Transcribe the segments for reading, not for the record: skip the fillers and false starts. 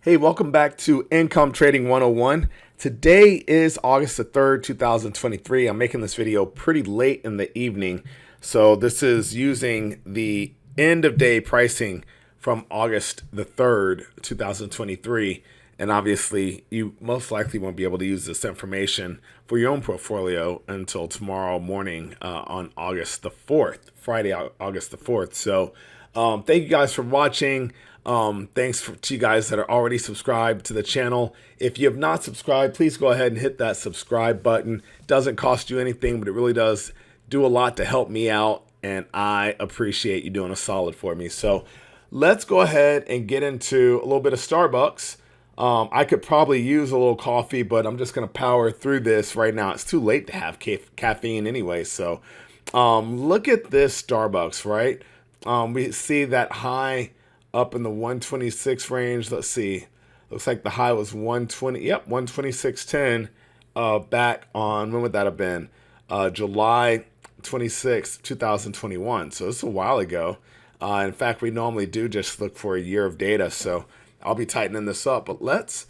Hey, welcome back to Income Trading 101. Today is August the 3rd, 2023. I'm making this video pretty late in the evening. So this is using the end of day pricing from August the 3rd, 2023. And obviously, you most likely won't be able to use this information for your own portfolio until tomorrow morning on August the 4th, Friday, August the 4th. So thank you guys for watching. Thanks to you guys that are already subscribed to the channel. If you have not subscribed, please go ahead and hit that subscribe button. It doesn't cost you anything, but it really does do a lot to help me out, and I appreciate you doing a solid for me. So let's go ahead and get into a little bit of Starbucks. I could probably use a little coffee, but I'm just going to power through this right now. It's too late to have caffeine anyway. So look at this Starbucks, right? We see that high up in the 126 range. Let's see. Looks like the high was 120. Yep, 126.10 back on, when would that have been? July 26, 2021. So it's a while ago. In fact, we normally do just look for a year of data. So I'll be tightening this up. But let's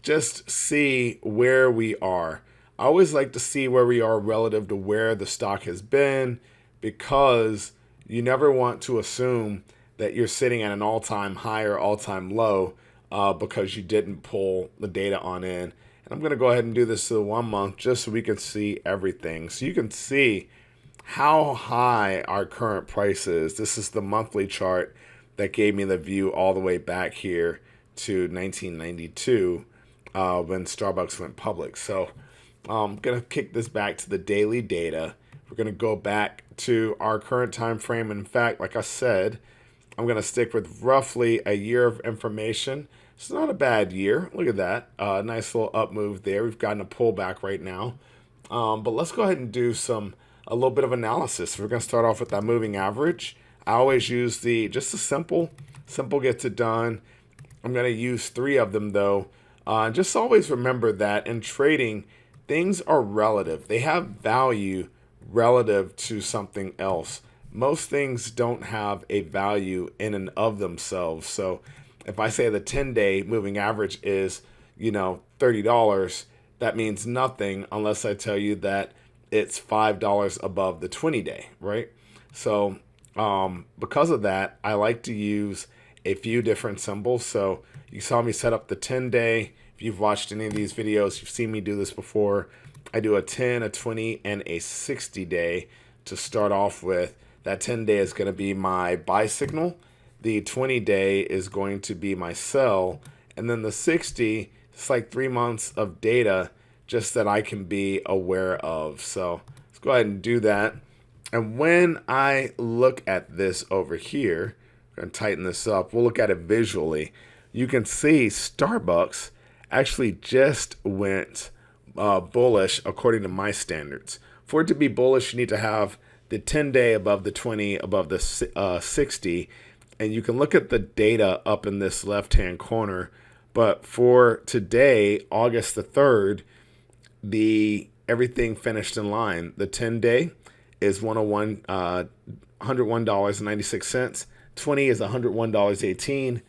just see where we are. I always like to see where we are relative to where the stock has been, because you never want to assume that you're sitting at an all-time high or all-time low because you didn't pull the data on in. And I'm going to go ahead and do this to the 1 month just so we can see everything. So you can see how high our current price is. This is the monthly chart that gave me the view all the way back here to 1992 when Starbucks went public. So I'm going to kick this back to the daily data. We're going to go back to our current time frame. In fact, like I said, I'm going to stick with roughly a year of information. It's not a bad year. Look at that. Nice little up move there. We've gotten a pullback right now. But let's go ahead and do a little bit of analysis. We're going to start off with that moving average. I always use just a simple gets it done. I'm going to use 3 of them though. Just always remember that in trading, things are relative. They have value relative to something else. Most things don't have a value in and of themselves. So if I say the 10-day moving average is, $30, that means nothing unless I tell you that it's $5 above the 20-day, right? So because of that, I like to use a few different symbols. So you saw me set up the 10-day. If you've watched any of these videos, you've seen me do this before. I do a 10, a 20, and a 60-day to start off with. That 10-day is going to be my buy signal. The 20-day is going to be my sell. And then the 60, it's like 3 months of data just that I can be aware of. So let's go ahead and do that. And when I look at this over here, I'm going to tighten this up. We'll look at it visually. You can see Starbucks actually just went bullish according to my standards. For it to be bullish, you need to have the 10-day above the 20, above the 60, and you can look at the data up in this left-hand corner. But for today, August the 3rd, everything finished in line. The 10-day is $101.96. 20 is $101.18,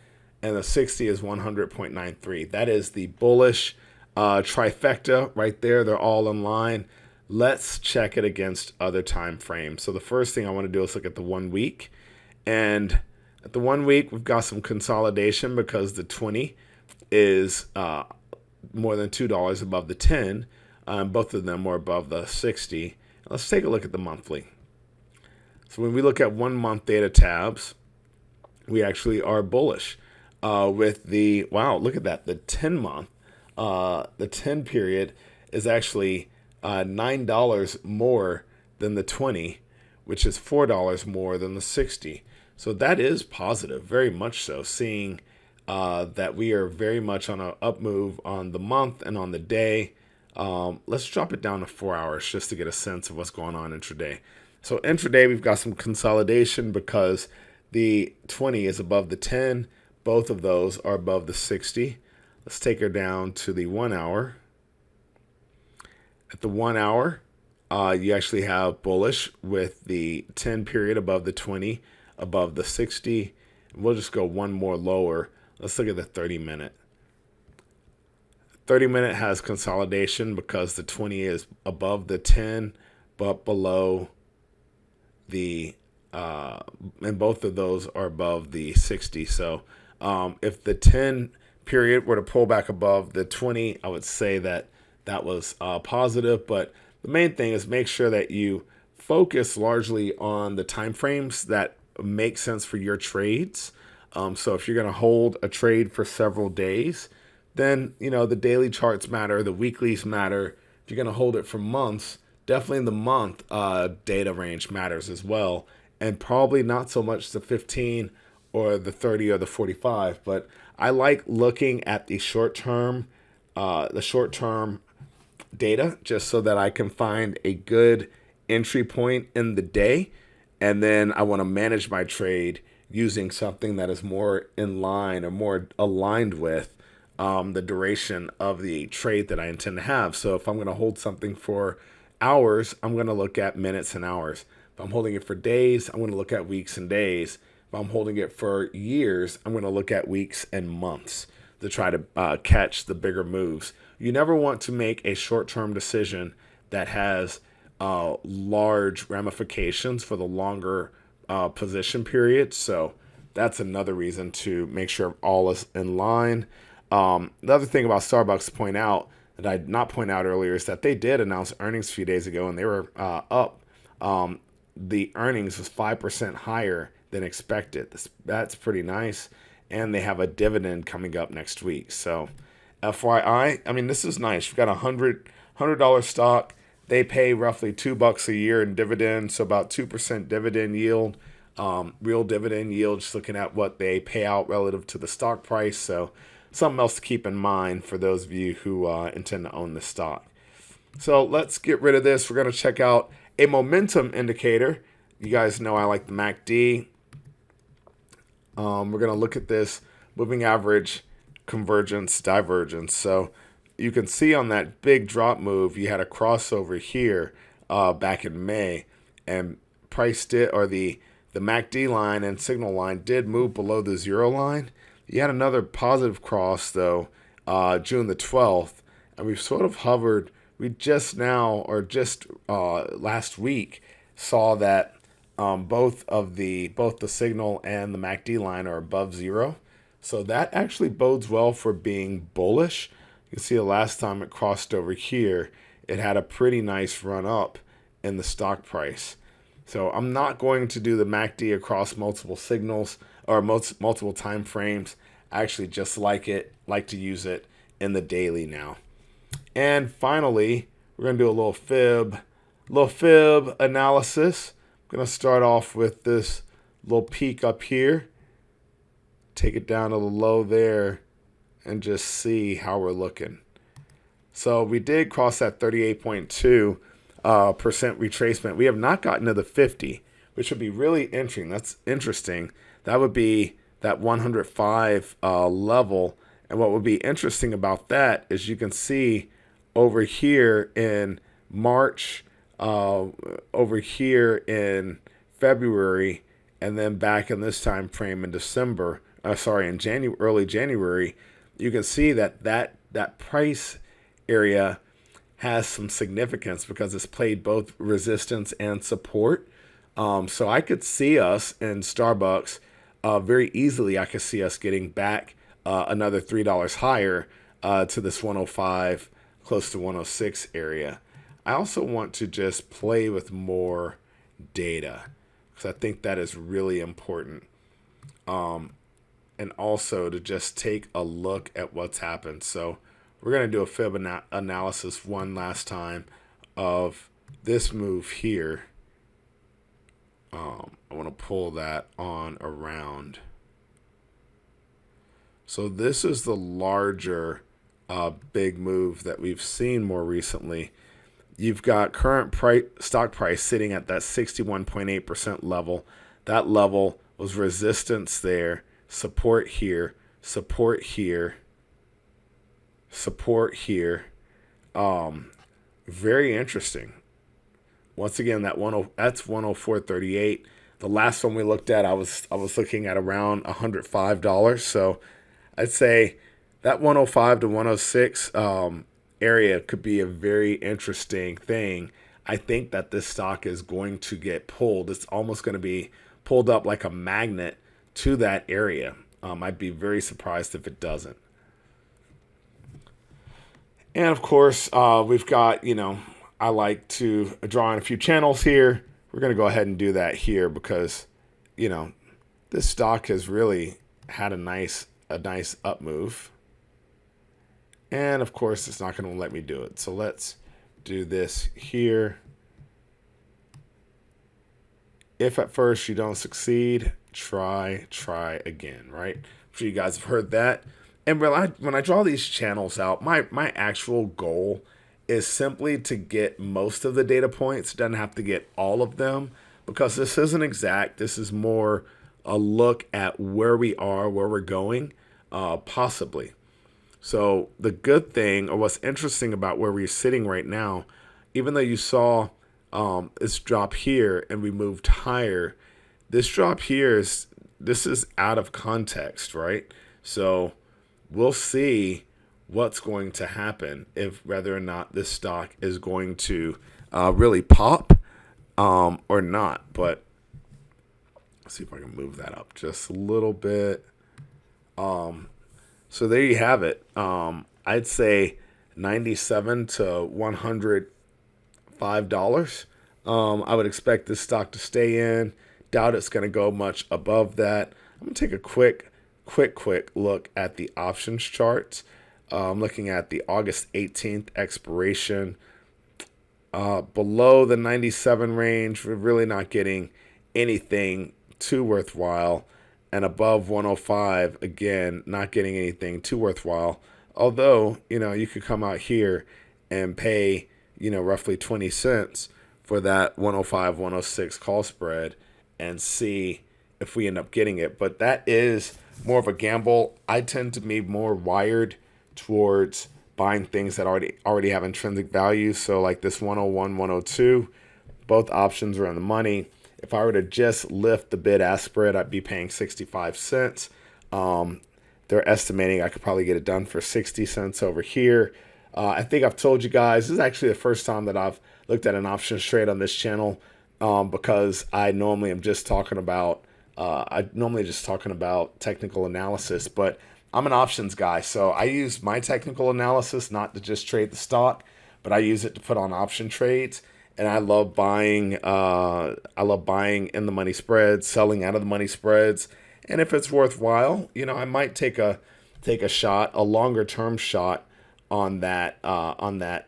and the 60 is 100.93. That is the bullish trifecta right there. They're all in line. Let's check it against other time frames. So the first thing I want to do is look at the 1 week. And at the 1 week, we've got some consolidation because the 20 is more than $2 above the 10. Both of them are above the 60. Let's take a look at the monthly. So when we look at 1 month data tabs, we actually are bullish with wow, look at that. The 10 month, the 10 period is actually $9 more than the 20, which is $4 more than the 60. So that is positive, very much so, seeing that we are very much on an up move on the month and on the day. Let's drop it down to 4 hours just to get a sense of what's going on intraday. So intraday, we've got some consolidation because the 20 is above the 10. Both of those are above the 60. Let's take her down to the 1 hour. At the 1 hour, you actually have bullish with the 10 period above the 20, above the 60. We'll just go one more lower. Let's look at the 30 minute. 30-minute has consolidation because the 20 is above the 10, but below the, and both of those are above the 60. So if the 10 period were to pull back above the 20, I would say that that was positive. But the main thing is make sure that you focus largely on the time frames that make sense for your trades. So if you're going to hold a trade for several days, then the daily charts matter, the weeklies matter. If you're going to hold it for months, definitely the month data range matters as well, and probably not so much the 15 or the 30 or the 45. But I like looking at the short term data just so that I can find a good entry point in the day, and then I want to manage my trade using something that is more in line or more aligned with the duration of the trade that I intend to have. So if I'm going to hold something for hours, I'm going to look at minutes and hours. If I'm holding it for days, I'm going to look at weeks and days. If I'm holding it for years, I'm going to look at weeks and months to try to catch the bigger moves. You never want to make a short-term decision that has large ramifications for the longer position period. So that's another reason to make sure all is in line. The other thing about Starbucks to point out that I did not point out earlier is that they did announce earnings a few days ago, and they were up. The earnings was 5% higher than expected. That's pretty nice. And they have a dividend coming up next week. So FYI, I mean, this is nice. You've got a $100 stock. They pay roughly $2 a year in dividends, so about 2% dividend yield. Real dividend yield, just looking at what they pay out relative to the stock price. So something else to keep in mind for those of you who intend to own the stock. So let's get rid of this. We're going to check out a momentum indicator. You guys know I like the MACD. We're going to look at this moving average convergence divergence. So you can see on that big drop move, you had a crossover here back in May, and price did, or the MACD line and signal line did move below the zero line. You had another positive cross though, June the 12th, and we've sort of hovered. We just now, or just last week, saw that both the signal and the MACD line are above zero. So that actually bodes well for being bullish. You can see the last time it crossed over here, it had a pretty nice run up in the stock price. So I'm not going to do the MACD across multiple signals or multiple time frames. I actually just like to use it in the daily now. And finally, we're going to do a little fib analysis. I'm going to start off with this little peak up here. Take it down to the low there and just see how we're looking. So we did cross that 38.2% retracement. We have not gotten to the 50, which would be really interesting. That's interesting. That would be that 105 level. And what would be interesting about that is you can see over here in March, over here in February, and then back in this time frame in December, in January, early January, you can see that price area has some significance because it's played both resistance and support. So I could see us in Starbucks very easily. I could see us getting back another $3 higher to this 105, close to 106 area. I also want to just play with more data because I think that is really important. And also to just take a look at what's happened. So we're going to do a fib analysis one last time of this move here. I want to pull that on around. So this is the larger big move that we've seen more recently. You've got current stock price sitting at that 61.8% level. That level was resistance there, support here, support here, support here. Very interesting. Once again, that's 104.38. The last one we looked at, I was looking at around $105. So I'd say that 105 to 106 area could be a very interesting thing. I think that this stock is going to get pulled. It's almost going to be pulled up like a magnet to that area. I'd be very surprised if it doesn't. And of course, we've got, I like to draw on a few channels here. We're going to go ahead and do that here because, this stock has really had a nice up move. And of course, it's not going to let me do it. So let's do this here. If at first you don't succeed, try again, right? I'm sure you guys have heard that. And when I draw these channels out, my actual goal is simply to get most of the data points. It doesn't have to get all of them because this isn't exact. This is more a look at where we are, where we're going, possibly. So the good thing, or what's interesting about where we're sitting right now, even though you saw this drop here and we moved higher, this drop here this is out of context, right? So we'll see what's going to happen if whether or not this stock is going to really pop or not. But let's see if I can move that up just a little bit. So there you have it. I'd say $97 to $105. I would expect this stock to stay in. Doubt it's going to go much above that. I'm going to take a quick look at the options charts. I'm looking at the August 18th expiration. Below the 97 range, we're really not getting anything too worthwhile. And above 105, again, not getting anything too worthwhile. Although, you could come out here and pay, roughly 20 cents for that 105, 106 call spread and see if we end up getting it. But that is more of a gamble. I tend to be more wired towards buying things that already have intrinsic value. So like this 101, 102, both options are in the money. If I were to just lift the bid-ask spread, I'd be paying 65 cents. They're estimating I could probably get it done for 60 cents over here. I think I've told you guys, this is actually the first time that I've looked at an options trade on this channel because I normally am just talking about technical analysis, but I'm an options guy. So I use my technical analysis not to just trade the stock, but I use it to put on option trades. And I love buying in the money spreads, selling out of the money spreads. And if it's worthwhile, I might take a shot, a longer term shot on that, what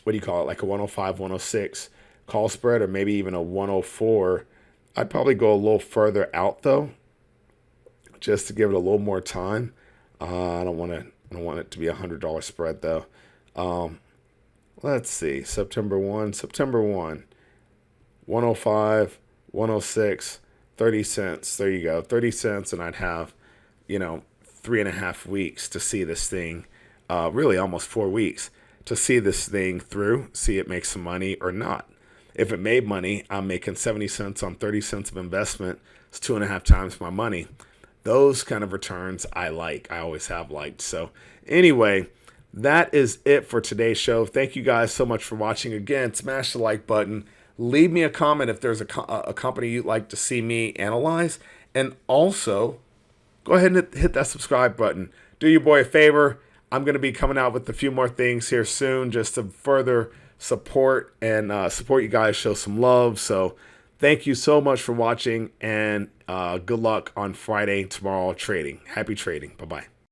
do you call it? Like a 105, 106 call spread, or maybe even a 104. I'd probably go a little further out though, just to give it a little more time. I don't want it to be $100 spread though. Let's see, September 1, 105, 106, 30 cents. There you go, 30 cents, and I'd have, 3.5 weeks to see this thing, really almost 4 weeks to see this thing through, see it make some money or not. If it made money, I'm making 70 cents on 30 cents of investment. It's 2.5 times my money. Those kind of returns I like. I always have liked. So anyway, that is it for today's show. Thank you guys so much for watching. Again, smash the like button. Leave me a comment if there's a company you'd like to see me analyze. And also, go ahead and hit that subscribe button. Do your boy a favor. I'm going to be coming out with a few more things here soon just to further support and support you guys, show some love. So thank you so much for watching, and good luck on Friday, tomorrow trading. Happy trading. Bye-bye.